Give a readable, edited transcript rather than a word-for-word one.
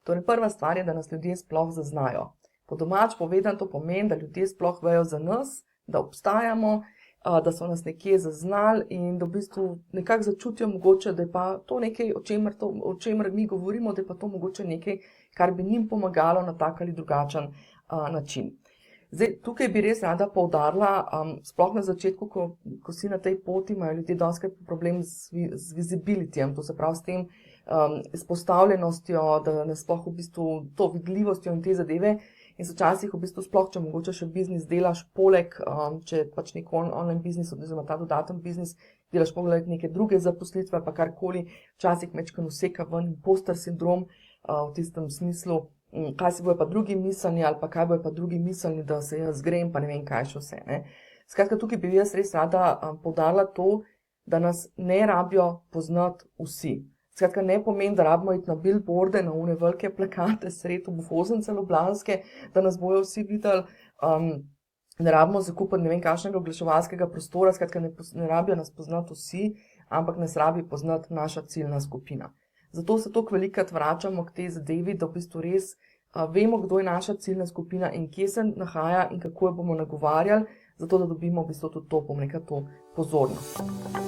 Torej, prva stvar je, da nas ljudje sploh zaznajo. Po domač povedano to pomeni, da ljudje sploh vejo za nas, da obstajamo, da so nas nekje zaznali in da v bistvu nekako začutijo mogoče, da je pa to nekaj, o čemer mi govorimo, da je pa to mogoče nekaj, kar bi njim pomagalo na tak ali drugačen način. Zdaj, tukaj bi res rada poudarila, sploh na začetku, ko si na tej poti, imajo ljudje dostikrat problem z visibilityjem, to se pravi s tem izpostavljenostjo, da nas sploh v bistvu to vidljivostjo in te zadeve. In so včasih v bistvu sploh, če mogoče še biznis delaš poleg, če pač nek online biznis, oziroma ta dodaten biznis, delaš poleg neke druge zaposlitve, pa karkoli, včasih mečkeno useka ven imposter sindrom v tistem smislu, kaj si bojo pa drugi mislili ali pa kaj bojo pa drugi mislili, da se jaz grem, pa ne vem kaj še vse. Ne. Skratka, tukaj bi jaz res rada poudarila to, da nas ne rabijo poznati vsi. Skratka, ne pomeni, da rabimo iti na billboarde, na one velike plakate sredi obvoznice ljubljanske, da nas bojo vsi videli, ne rabimo zakupiti ne vem kakšnega oglaševalskega prostora, skratka, ne rabijo nas poznati vsi, ampak nas rabi poznati naša ciljna skupina. Zato se toliko velikokrat vračamo k tej zadevi, da v bistvu res vemo, kdo je naša ciljna skupina in kje se nahaja in kako jo bomo nagovarjali, zato da dobimo v bistvu tudi to, to pozornost.